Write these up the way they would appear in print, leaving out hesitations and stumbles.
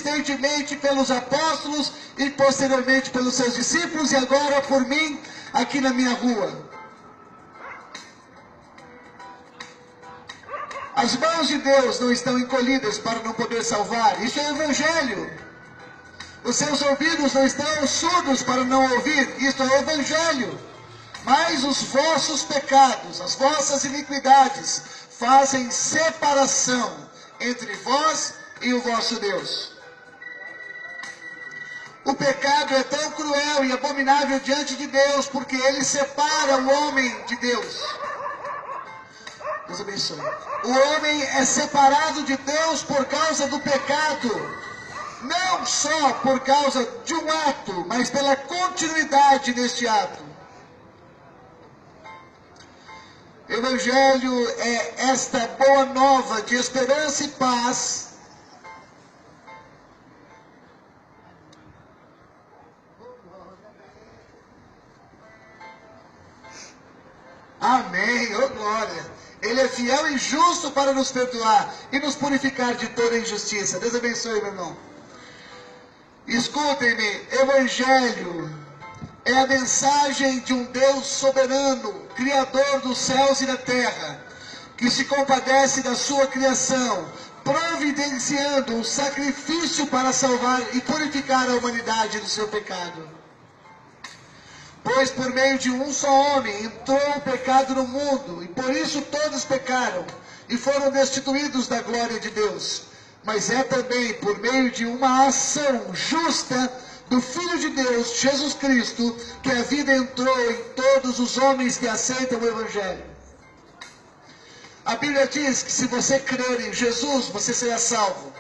insistentemente pelos apóstolos e posteriormente pelos seus discípulos e agora por mim aqui na minha rua. As mãos de Deus não estão encolhidas para não poder salvar. Isso é evangelho. Os seus ouvidos não estão surdos para não ouvir. Isto é evangelho. Mas os vossos pecados, as vossas iniquidades, fazem separação entre vós e o vosso Deus. O pecado é tão cruel e abominável diante de Deus, porque ele separa o homem de Deus. Deus abençoe. O homem é separado de Deus por causa do pecado. Não só por causa de um ato, mas pela continuidade deste ato. Evangelho é esta boa nova de esperança e paz. Amém, oh glória. Ele é fiel e justo para nos perdoar e nos purificar de toda injustiça. Deus abençoe, meu irmão. Escutem-me, Evangelho é a mensagem de um Deus soberano, Criador dos céus e da terra, que se compadece da sua criação, providenciando um sacrifício para salvar e purificar a humanidade do seu pecado. Pois por meio de um só homem entrou o pecado no mundo, e por isso todos pecaram e foram destituídos da glória de Deus. Mas é também por meio de uma ação justa do Filho de Deus, Jesus Cristo, que a vida entrou em todos os homens que aceitam o Evangelho. A Bíblia diz que se você crer em Jesus, você será salvo.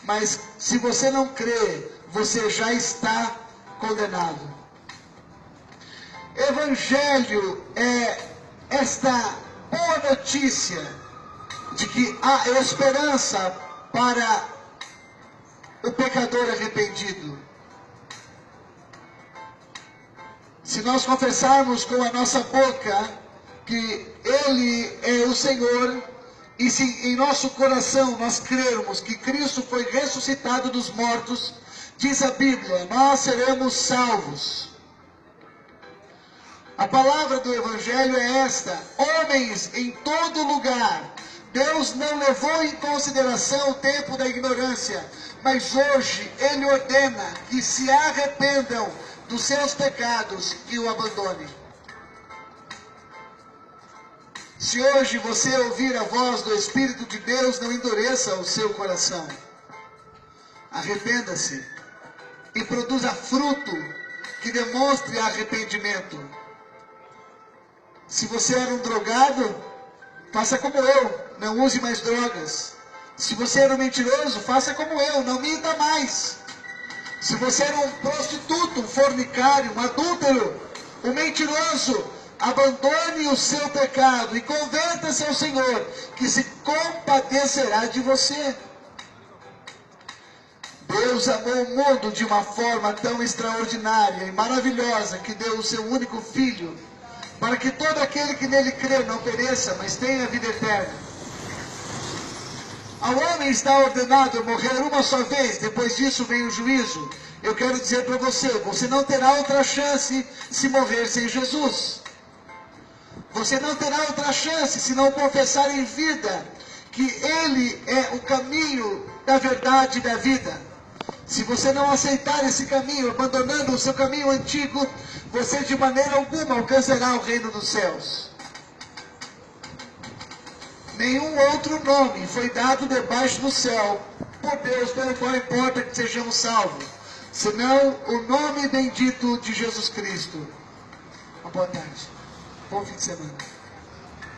Mas se você não crer, você já está condenado. Evangelho é esta boa notícia de que há esperança para o pecador arrependido. Se nós confessarmos com a nossa boca que Ele é o Senhor, e se em nosso coração nós crermos que Cristo foi ressuscitado dos mortos, diz a Bíblia, nós seremos salvos. A palavra do Evangelho é esta: homens em todo lugar. Deus não levou em consideração o tempo da ignorância, mas hoje Ele ordena que se arrependam dos seus pecados e o abandonem. Se hoje você ouvir a voz do Espírito de Deus, não endureça o seu coração. Arrependa-se e produza fruto que demonstre arrependimento. Se você era um drogado, faça como eu, não use mais drogas. Se você era um mentiroso, faça como eu, não minta mais. Se você era um prostituto, um fornicário, um adúltero, um mentiroso, abandone o seu pecado e converta-se ao Senhor, que se compadecerá de você. Deus amou o mundo de uma forma tão extraordinária e maravilhosa que deu o seu único Filho, para que todo aquele que nele crê não pereça, mas tenha vida eterna. Ao homem está ordenado morrer uma só vez, depois disso vem o juízo. Eu quero dizer para você, você não terá outra chance se morrer sem Jesus. Você não terá outra chance se não confessar em vida que Ele é o caminho da verdade e da vida. Se você não aceitar esse caminho, abandonando o seu caminho antigo, você de maneira alguma alcançará o reino dos céus. Nenhum outro nome foi dado debaixo do céu por Deus, pelo qual importa que sejamos salvos, senão o nome bendito de Jesus Cristo. Uma boa tarde. Bom fim de semana.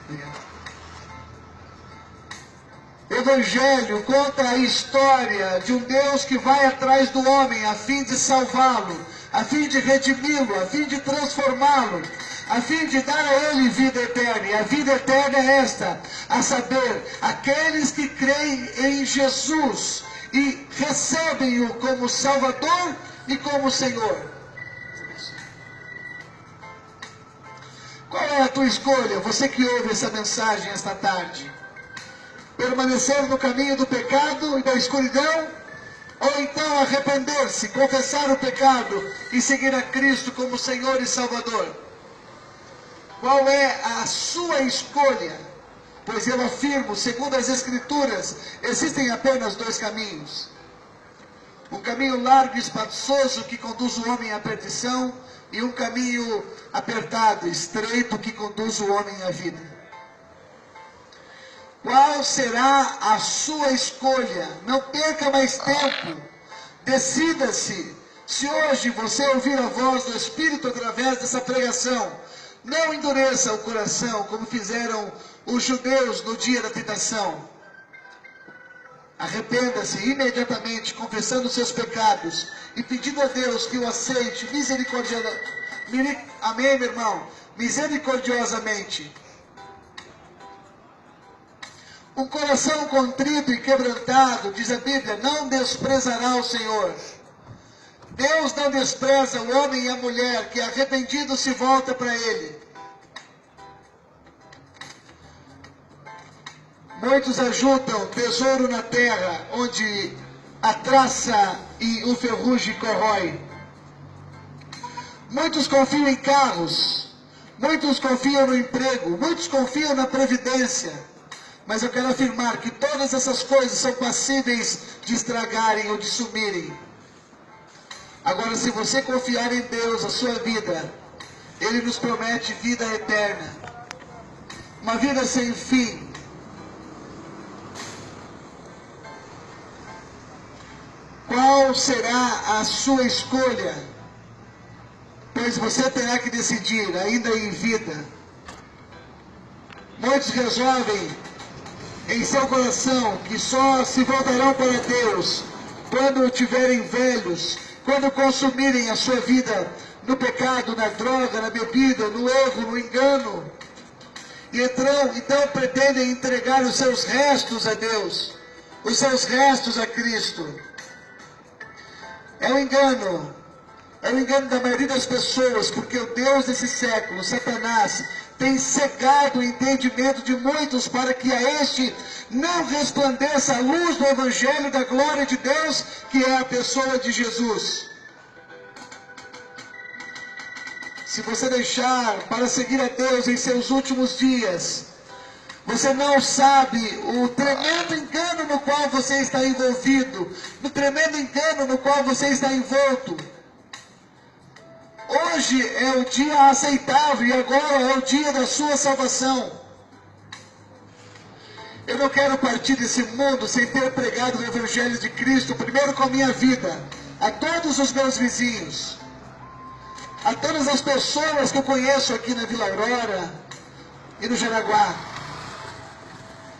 Obrigado. Evangelho conta a história de um Deus que vai atrás do homem a fim de salvá-lo, a fim de redimi-lo, a fim de transformá-lo, a fim de dar a ele vida eterna. E a vida eterna é esta, a saber, aqueles que creem em Jesus e recebem-o como Salvador e como Senhor. Qual é a tua escolha, você que ouve essa mensagem esta tarde? Permanecer no caminho do pecado e da escuridão, Ou então arrepender-se, confessar o pecado e seguir a Cristo como Senhor e Salvador. Qual é a sua escolha? Pois eu afirmo, segundo as Escrituras, existem apenas dois caminhos. Um caminho largo e espaçoso que conduz o homem à perdição, e um caminho apertado, estreito, que conduz o homem à vida. Qual será a sua escolha? Não perca mais tempo. Decida-se. Se hoje você ouvir a voz do Espírito através dessa pregação, não endureça o coração como fizeram os judeus no dia da tentação. Arrependa-se imediatamente, confessando seus pecados e pedindo a Deus que o aceite misericordiosamente. Amém, meu irmão? Misericordiosamente. Um coração contrito e quebrantado, diz a Bíblia, não desprezará o Senhor. Deus não despreza o homem e a mulher que arrependido se volta para Ele. Muitos ajuntam tesouro na terra, onde a traça e o ferrugem corrói. Muitos confiam em carros, muitos confiam no emprego, muitos confiam na previdência. Mas eu quero afirmar que todas essas coisas são passíveis de estragarem ou de sumirem. Agora, se você confiar em Deus, a sua vida, Ele nos promete vida eterna. Uma vida sem fim. Qual será a sua escolha? Pois você terá que decidir, ainda em vida. Muitos resolvem em seu coração que só se voltarão para Deus quando tiverem velhos, quando consumirem a sua vida no pecado, na droga, na bebida, no erro, no engano. E então pretendem entregar os seus restos a Deus, os seus restos a Cristo. É um engano da maioria das pessoas, porque o Deus desse século, Satanás, tem cegado o entendimento de muitos para que a este não resplandeça a luz do Evangelho da glória de Deus, que é a pessoa de Jesus. Se você deixar para seguir a Deus em seus últimos dias, você não sabe o tremendo engano no qual você está envolvido, no tremendo engano no qual você está envolto. Hoje é o dia aceitável e agora é o dia da sua salvação. Eu não quero partir desse mundo sem ter pregado o Evangelho de Cristo, primeiro com a minha vida, a todos os meus vizinhos, a todas as pessoas que eu conheço aqui na Vila Aurora e no Jaraguá.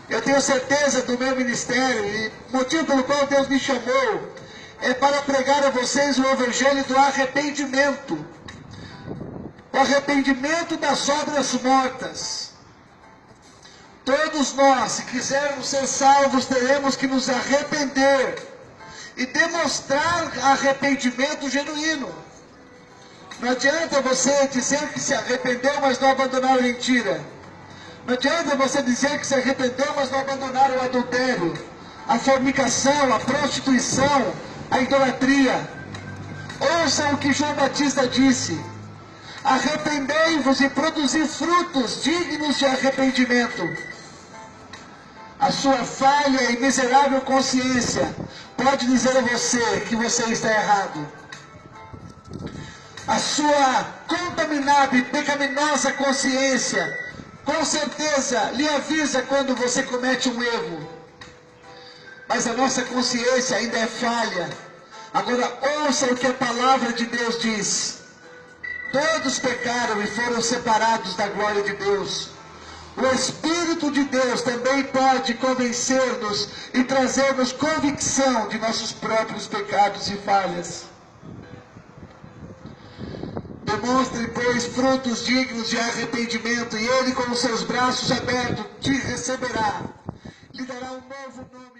Eu tenho certeza do meu ministério e o motivo pelo qual Deus me chamou é para pregar a vocês o Evangelho do arrependimento. O arrependimento das obras mortas. Todos nós, se quisermos ser salvos, teremos que nos arrepender e demonstrar arrependimento genuíno. Não adianta você dizer que se arrependeu, mas não abandonar a mentira. Não adianta você dizer que se arrependeu, mas não abandonar o adultério, a fornicação, a prostituição, a idolatria. Ouçam o que João Batista disse: arrependei-vos e produzi frutos dignos de arrependimento. A sua falha e miserável consciência pode dizer a você que você está errado. A sua contaminada e pecaminosa consciência com certeza lhe avisa quando você comete um erro. Mas a nossa consciência ainda é falha. Agora ouça o que a palavra de Deus diz. Todos pecaram e foram separados da glória de Deus. O Espírito de Deus também pode convencer-nos e trazer-nos convicção de nossos próprios pecados e falhas. Demonstre, pois, frutos dignos de arrependimento, e Ele, com os seus braços abertos, te receberá. Lhe dará um novo nome.